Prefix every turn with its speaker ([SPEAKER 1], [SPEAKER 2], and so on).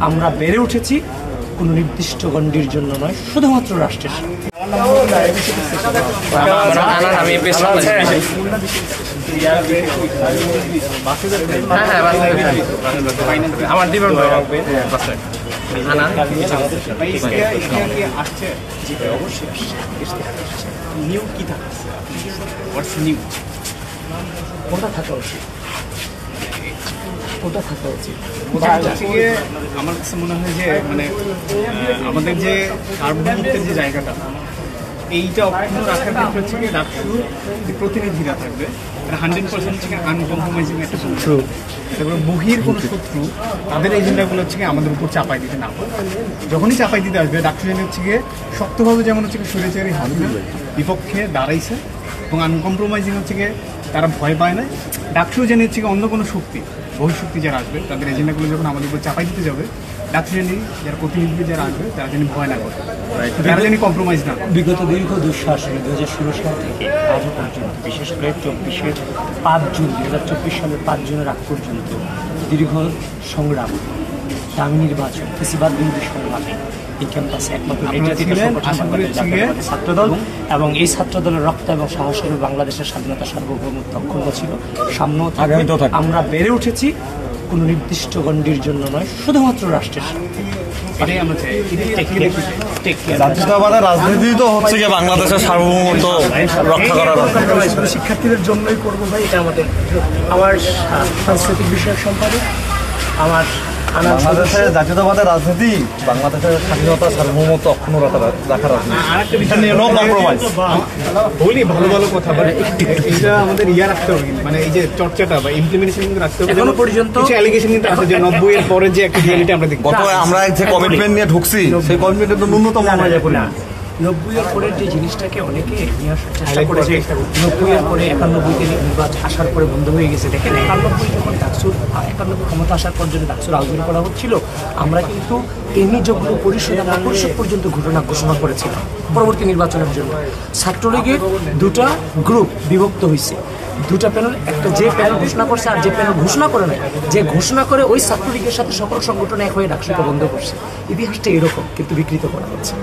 [SPEAKER 1] আমরা বেড়ে উঠেছি কোনো নির্দিষ্ট গণ্ডির জন্য নয়, শুধুমাত্র রাষ্ট্রের সাথে। কোনটা থাকা উচিত? কোনটা থাকা উচিত?
[SPEAKER 2] আমার কাছে মনে হয় যে মানে আমাদের যে সার্বভৌমত্বের যে জায়গাটা, এইটা অক্ষুণ্ণ রাখার ক্ষেত্রে হচ্ছে কি ডাকসুর যে প্রতিনিধিরা থাকবে 100% হচ্ছে আনকম্প্রোমাইজিং একটা শত্রু, তারপরে বহির কোনো শত্রু তাদের এজেন্ডাগুলো হচ্ছে আমাদের উপর চাপাই দিতে না পারে। যখনই চাপাই দিতে আসবে ডাকসু যেন হচ্ছে গিয়ে শক্তভাবে যেমন হচ্ছে স্বৈরাচারী হাসিনা বিপক্ষে দাঁড়াইছে এবং আনকম্প্রোমাইজিং হচ্ছে গিয়ে তারা ভয় পায় না। ডাকসু যেন হচ্ছে অন্য কোনো শক্তি, বহিঃশক্তি যারা আসবে তাদের এজেন্ডাগুলো যখন আমাদের উপর চাপাই দিতে যাবে, ডাকসু জানি যারা প্রতিনিধি যারা আসবে তারা যেন ভয় না করে, তারা যেন কম্প্রোমাইজ না করে।
[SPEAKER 1] বিগত দীর্ঘ দুঃশাসনে 2016 সাল থেকে আজও পর্যন্ত, বিশেষ করে 5 জুন 2024 সালের 5 জুনের আগ পর্যন্ত দীর্ঘ সংগ্রাম, দামি নির্বাচন, ফেসিবাদ বিরোধী সংগ্রামে এই ক্যাম্পাসে একমাত্র নির্যাতিত ছাত্রদল এবং এই ছাত্রদলের রক্ত এবং সাহসের বাংলাদেশের স্বাধীনতা সার্বভৌমত্ব অক্ষুণ্ণ ছিল, সামনেও থাকবে। আমরা বেড়ে উঠেছি কোনো নির্দিষ্ট গণ্ডির জন্য নয়, শুধুমাত্র রাষ্ট্রের সাথে।
[SPEAKER 3] জাতীয়তাবাদের রাজনীতি তো হচ্ছে কি বাংলাদেশের সার্বভৌমত্ব রক্ষা করার
[SPEAKER 1] শিক্ষার্থীদের জন্যই করবো ভাই, এটা আমার সাংস্কৃতিক বিষয়ক সম্পাদক, আমার
[SPEAKER 3] বাংলাদেশের জাতীয়তাবাদের রাজনীতি বাংলাদেশের স্বাধীনতা সার্বভৌমত্ব অক্ষুণ্ণ রাখার
[SPEAKER 2] বলি ভালো ভালো কথা, এটা আমাদের রাখতে হবে, মানে এই যে চর্চাটা বা ইমপ্লিমেন্টেশন কিন্তু রাখতে হবে।
[SPEAKER 1] এখনো পর্যন্ত
[SPEAKER 2] কিছু অ্যালিগেশন কিন্তু আছে যে 90 এর পরে যে একটা রিয়েলিটি আমরা দেখি।
[SPEAKER 3] আমরা যে কমিটমেন্ট নিয়ে ঢুকছি সেই কমিটমেন্টের তো ন্যূনতম আমরা যাই না।
[SPEAKER 1] 90 এর পরের যে জিনিসটাকে অনেকে নিয়ে আসার চেষ্টা করেছে, 90 এর পরে 91-তে নির্বাচন আসার পরে বন্ধ হয়ে গেছে। দেখেন 91 যখন ডাকসুর 91 ক্ষমতা আসার পর জন্য ডাকসুর আলোচনা করা হচ্ছিল, আমরা কিন্তু এমনিযোগ্য পরিষদ পর্যন্ত ঘোষণা করেছিলাম পরবর্তী নির্বাচনের জন্য। ছাত্রলীগের 2টা গ্রুপ বিভক্ত হয়েছে, 2টা প্যানেল, একটা যে প্যানেল ঘোষণা করছে আর যে প্যানেল ঘোষণা করে নাই। যে ঘোষণা করে ওই ছাত্রলীগের সাথে সকল সংগঠন এক হয়ে ডাকসুটা বন্ধ করছে। ইতিহাসটা এরকম, কিন্তু বিকৃত করা হচ্ছে।